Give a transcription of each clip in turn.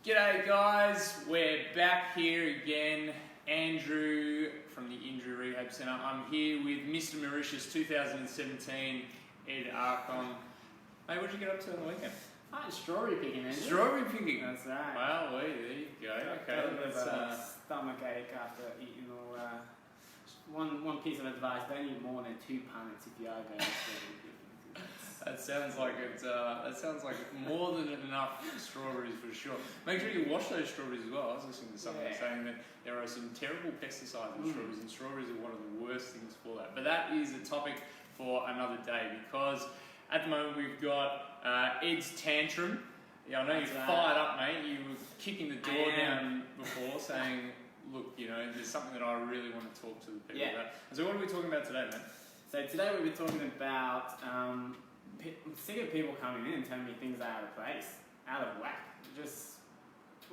G'day guys, we're back here again. Andrew from the Injury Rehab Centre. I'm here with Mr. Mauritius 2017, Ed Archon. Mate, what did you get up to on the weekend? Strawberry picking, Andrew. Strawberry picking? That's right. Wow, there you go. Okay, Got a bit of a stomach ache after eating all. One piece of advice: don't eat more than 2 punnets if you are going strawberry picking. That sounds like more than enough strawberries for sure. Make sure you wash those strawberries as well. I was listening to someone saying that there are some terrible pesticides in strawberries, and strawberries are one of the worst things for that. But that is a topic for another day, because at the moment we've got Ed's Tantrum. Yeah, I know you're fired up, mate. You were kicking the door down before, saying, look, you know, there's something that I really want to talk to the people about. So what are we talking about today, man? So today we'll be talking about, I'm sick of people coming in and telling me things are out of place, out of whack.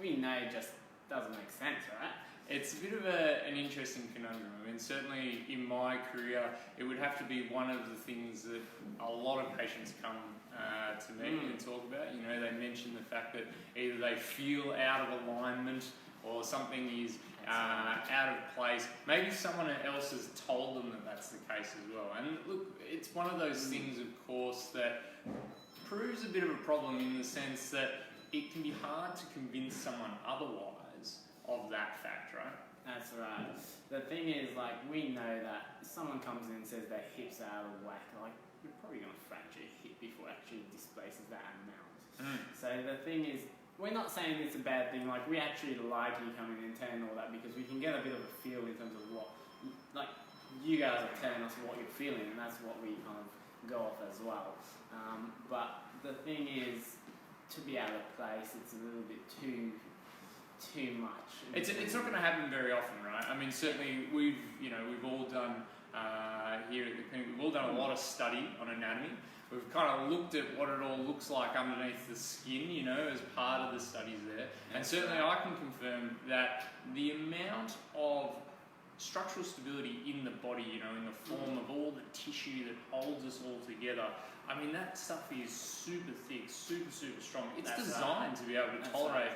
We know it just doesn't make sense, right? It's a bit of an interesting conundrum. I mean, certainly in my career, it would have to be one of the things that a lot of patients come to me and talk about. You know, they mention the fact that either they feel out of alignment or something is out of place. Maybe someone else has told them that that's the case as well. And look, it's one of those things, of course, that proves a bit of a problem in the sense that it can be hard to convince someone otherwise of that fact, right? That's right. The thing is, like, we know that if someone comes in and says their hips are out of whack, like, you're probably going to fracture your hip before it actually displaces that amount. So the thing is, we're not saying it's a bad thing. Like, we actually like you coming in and telling all that, because we can get a bit of a feel in terms of what, like, you guys are telling us what you're feeling, and that's what we kind of go off as well. But the thing is, to be out of place, it's a little bit too much. It's not going to happen very often, right? I mean, certainly we've all done here at the clinic, we've all done a lot of study on anatomy. We've kind of looked at what it all looks like underneath the skin, you know, as part of the studies there. And certainly I can confirm that the amount of structural stability in the body, you know, in the form of all the tissue that holds us all together, I mean, that stuff is super thick, super strong. It's designed to be able to tolerate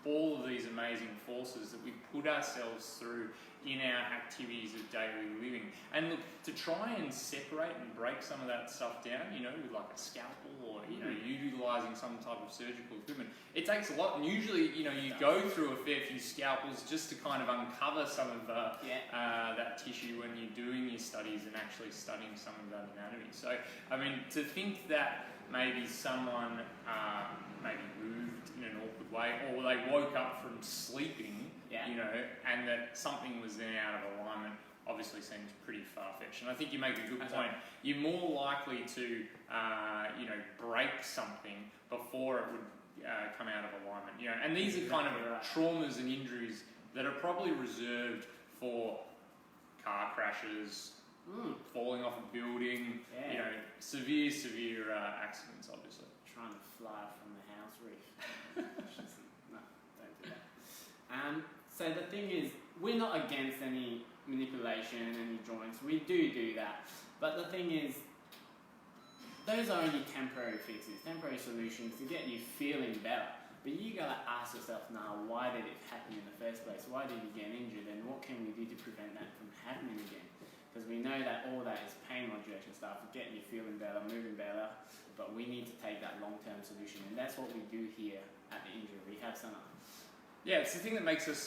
all of these amazing forces that we put ourselves through in our activities of daily living. And look, to try and separate and break some of that stuff down, you know, with like a scalpel or, you know, utilising some type of surgical equipment, it takes a lot. And usually, you know, you go through a fair few scalpels just to kind of uncover some of that tissue when you're doing your studies and actually studying some of that anatomy. So, I mean, to think that maybe someone maybe moved in an awkward way, or they woke up from sleeping, you know, and that something was then out of alignment, obviously seems pretty far-fetched. And I think you make a good point. You're more likely to, you know, break something before it would come out of alignment. You know, and these are kind of traumas and injuries that are probably reserved for car crashes, falling off a building, you know, severe accidents, obviously. Trying to fly from the house roof. No, don't do that. So the thing is, we're not against any manipulation, any joints. We do that. But the thing is, those are only temporary fixes, temporary solutions to get you feeling better. But you gotta ask yourself now, why did it happen in the first place? Why did you get injured, and what can we do to prevent that from happening again? Because we know that all that is pain modulation stuff, getting you feeling better, moving better, but we need to take that long-term solution, and that's what we do here at the Injury Rehab Centre. Yeah, it's the thing that makes us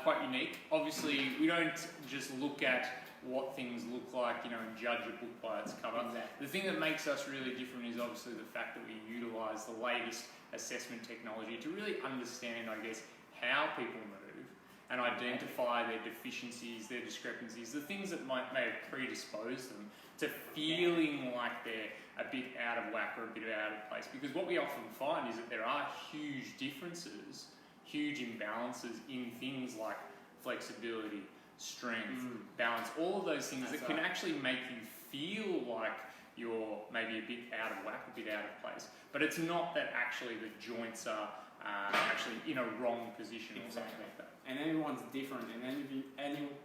quite unique. Obviously, we don't just look at what things look like, you know, and judge a book by its cover. The thing that makes us really different is obviously the fact that we utilise the latest assessment technology to really understand, I guess, how people move and identify their deficiencies, their discrepancies, the things that may have predisposed them to feeling like they're a bit out of whack or a bit out of place. Because what we often find is that there are huge differences, huge imbalances in things like flexibility, strength, balance, all of those things that can actually make you feel like you're maybe a bit out of whack, a bit out of place. But it's not that actually the joints are actually in a wrong position or something like that. And everyone's different, and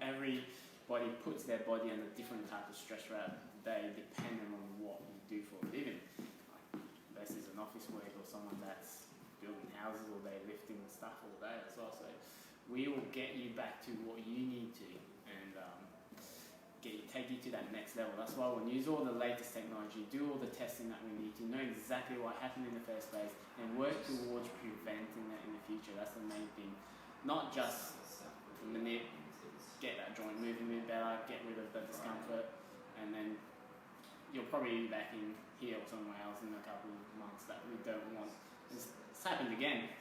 everybody puts their body under different type of stress throughout the day, depending on what you do for a living. Like, this is an office work or someone that's building houses all day, lifting stuff all day as well. So we will get you back to what you need to, and take you to that next level. That's why we'll use all the latest technology, do all the testing that we need to, know exactly what happened in the first place, and work towards preventing that in the future. That's the main thing. Not just get that joint moving a bit better, get rid of the discomfort, and then you'll probably be back in here or somewhere else in a couple of months that we don't want. It's happened again.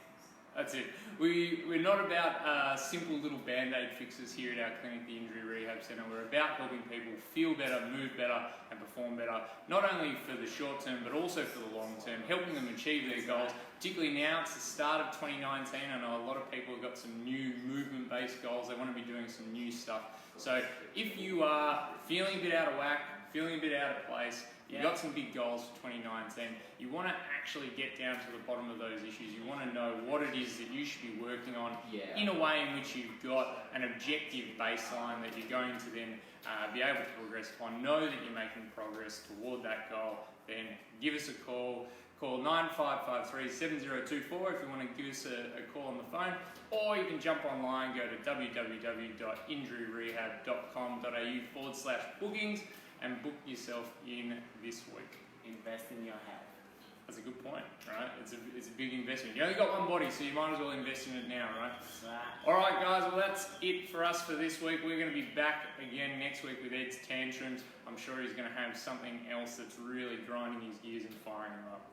That's it. We're not about simple little band-aid fixes here at our clinic, the Injury Rehab Centre. We're about helping people feel better, move better and perform better, not only for the short term but also for the long term, helping them achieve their goals. Particularly now, it's the start of 2019. I know a lot of people have got some new movement-based goals. They want to be doing some new stuff. So if you are feeling a bit out of whack, feeling a bit out of place, you've got some big goals for 2019, you want to actually get down to the bottom of those issues. You want to know what it is that you should be working on in a way in which you've got an objective baseline that you're going to then be able to progress upon. Know that you're making progress toward that goal. Then give us a call. Call 9553-7024 if you want to give us a call on the phone, or you can jump online, go to www.injuryrehab.com.au/bookings and book yourself in this week. Invest in your health. That's a good point, right? It's a big investment. You only got one body, so you might as well invest in it now, right? All right, guys. Well, that's it for us for this week. We're going to be back again next week with Ed's tantrums. I'm sure he's going to have something else that's really grinding his gears and firing him up.